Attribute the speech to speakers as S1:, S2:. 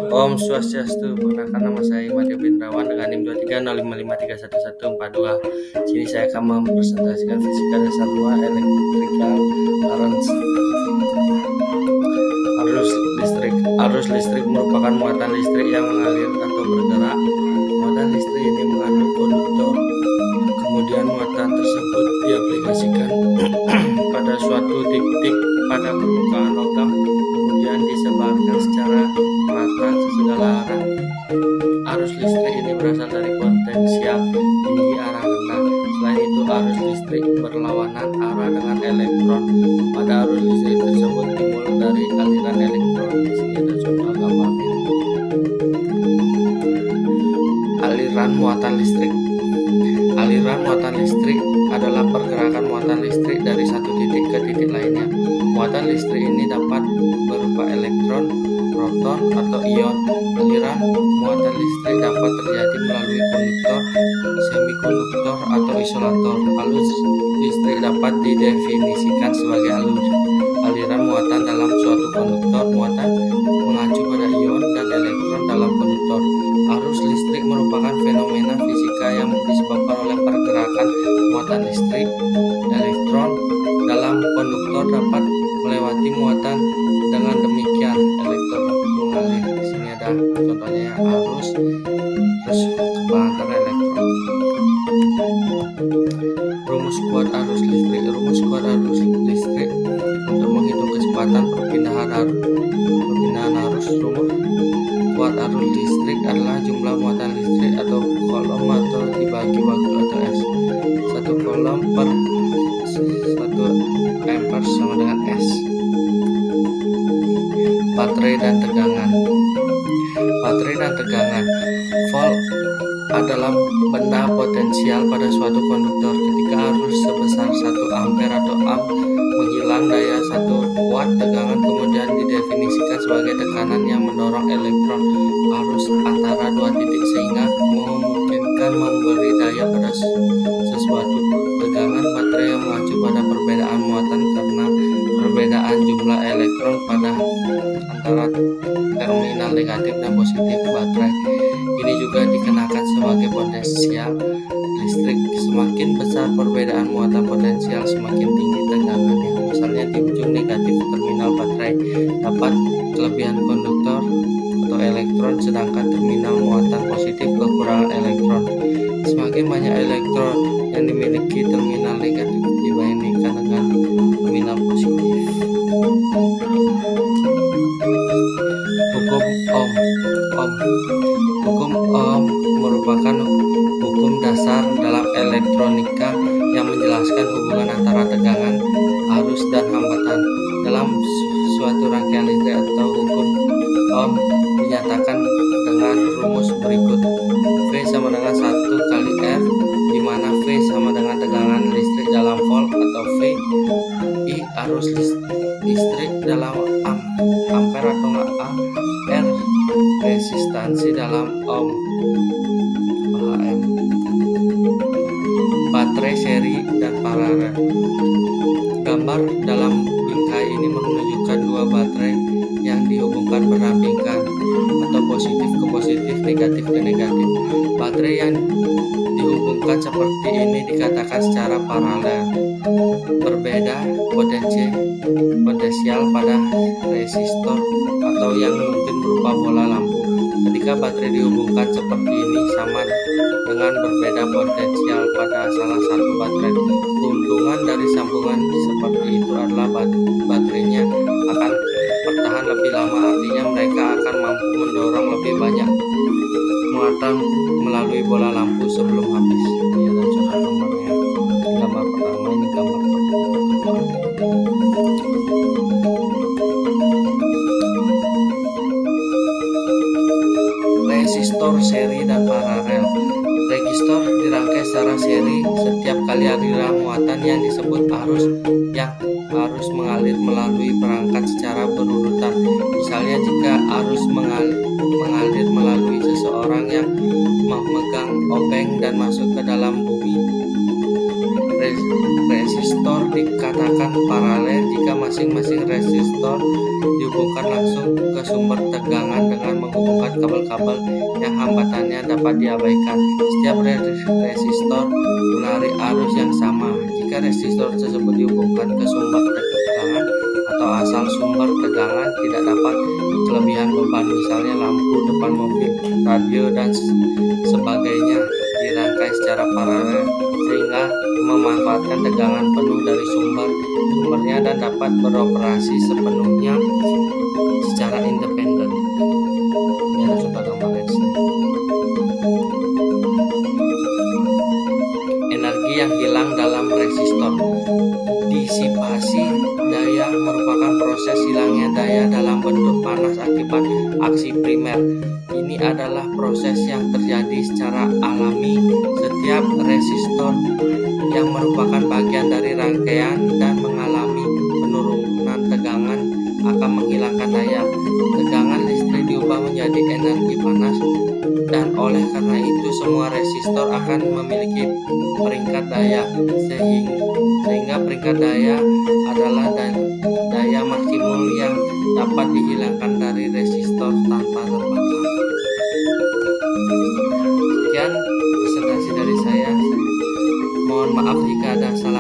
S1: Om Swastiastu, perkenalkan nama saya Iman Bindrawan dengan NIM 2305531142. Sini saya akan mempresentasikan fisika dasar 2 electrical currents. Arus listrik merupakan muatan listrik yang mengalir atau bergerak. Muatan listrik ini mengandung konduktor. Kemudian muatan tersebut diaplikasikan pada suatu titik pada permukaan logam, kemudian disebarkan secara rata ke segala arah. Arus listrik ini berasal dari potensial tinggi arah rendah. Selain itu, arus listrik berlawanan arah dengan elektron. Pada arus listrik tersebut timbul dari aliran elektron. Sini ada contoh gambarnya. Aliran muatan listrik. Aliran muatan listrik adalah pergerakan muatan listrik dari satu titik ke titik lainnya. Muatan listrik ini dapat berupa elektron, proton, atau ion. Aliran muatan listrik dapat terjadi melalui konduktor, semikonduktor, atau isolator. Arus listrik dapat didefinisikan sebagai aliran muatan dalam suatu konduktor. Muatan mengacu pada ion dan elektron dalam konduktor. Arus listrik merupakan fenomena fisika yang disebabkan oleh pergerakan muatan listrik. Elektron dalam konduktor dapat melewati muatan. Dengan demikian, elektron mengalir. Di sini ada contohnya ya, arus, terus kebalikan elektron. Rumus kuat arus listrik. Rumus kuat arus listrik untuk menghitung kecepatan perpindahan arus. Rumus kuat arus listrik adalah jumlah muatan listrik atau kolom atau dibagi waktu atau S. Satu kolom per 1 ampere sama dengan S. Baterai dan tegangan. Baterai dan tegangan. Volt adalah benda potensial pada suatu konduktor. Ketika arus sebesar 1 ampere atau amp menghilang daya 1 watt, tegangan kemudian didefinisikan sebagai tekanan yang mendorong elektron arus antara dua titik sehingga memungkinkan memberi daya pada sesuatu. Tegangan baterai yang mengacu pada perbedaan muatan karena perbedaan jumlah elektron pada antara terminal negatif dan positif baterai. Ini juga dikenakan sebagai potensial listrik. Semakin besar perbedaan muatan potensial, semakin tinggi tegangannya. Misalnya di ujung negatif terminal baterai dapat kelebihan konduktor atau elektron, sedangkan terminal muatan positif kekurangan elektron. Semakin banyak elektron yang dimiliki terminal negatif dibandingkan dengan terminal positif. Hukum Ohm. Hukum Ohm merupakan hukum dasar dalam elektronika yang menjelaskan hubungan antara tegangan, arus, dan hambatan. Dalam suatu rangkaian listrik atau hukum Ohm dinyatakan dengan rumus berikut. V sama dengan 1 kali R, di mana V sama dengan tegangan listrik dalam volt atau V, I arus listrik dalam ampere atau A, R resistansi dalam ohm, baterai seri dan paralel. Gambar dalam bingkai ini menunjukkan dua baterai yang dihubungkan berdampingan atau positif ke positif, negatif ke negatif. Baterai yang dihubungkan seperti ini dikatakan secara paralel. Berbeda potensial pada resistor atau yang mungkin berupa bola lampu. Ketika baterai dihubungkan seperti ini sama dengan berbeda potensial pada salah satu baterai. Keuntungan dari sambungan seperti itu adalah baterainya akan bertahan lebih lama, artinya mereka akan mampu mendorong lebih banyak muatan melalui bola lampu sebelum habis. Ini ada contoh gambarnya. Gambar pertama ini gambar pertama. Resistor seri dan paralel. Resistor dirangkai secara seri. Setiap kali aliran muatan yang disebut arus yang harus mengalir melalui perangkat secara berurutan. Misalnya jika arus mengalir melalui seseorang yang memegang obeng dan masuk ke dalam bumi, resistor dikatakan paralel jika masing-masing resistor dihubungkan langsung ke sumber tegangan dengan menghubungkan kabel-kabel yang hambatannya dapat diabaikan. Setiap resistor menarik arus yang sama. Jika resistor tersebut dihubungkan ke sumber tegangan atau asal sumber tegangan tidak dapat kelebihan beban, misalnya lampu depan mobil, radio, dan sebagainya, dirangkai secara paralel sehingga memanfaatkan tegangan penuh dari sumbernya dan dapat beroperasi sepenuhnya secara independen. Ini ada contoh gambarnya di sini. Energi yang hilang dalam resistor. Disipasi daya merupakan proses hilangnya daya dalam bentuk panas akibat aksi primer. Ini adalah proses yang terjadi secara alami. Setiap resistor yang merupakan bagian dari rangkaian dan mengalami penurunan tegangan akan menghilangkan daya. Tegangan listrik diubah menjadi energi panas, dan oleh karena itu semua resistor akan memiliki peringkat daya, sehingga peringkat daya adalah daya maksimum yang dapat dihilangkan dari resistor tanpa terbatas. Sekian presentasi dari saya. Mohon maaf jika ada salah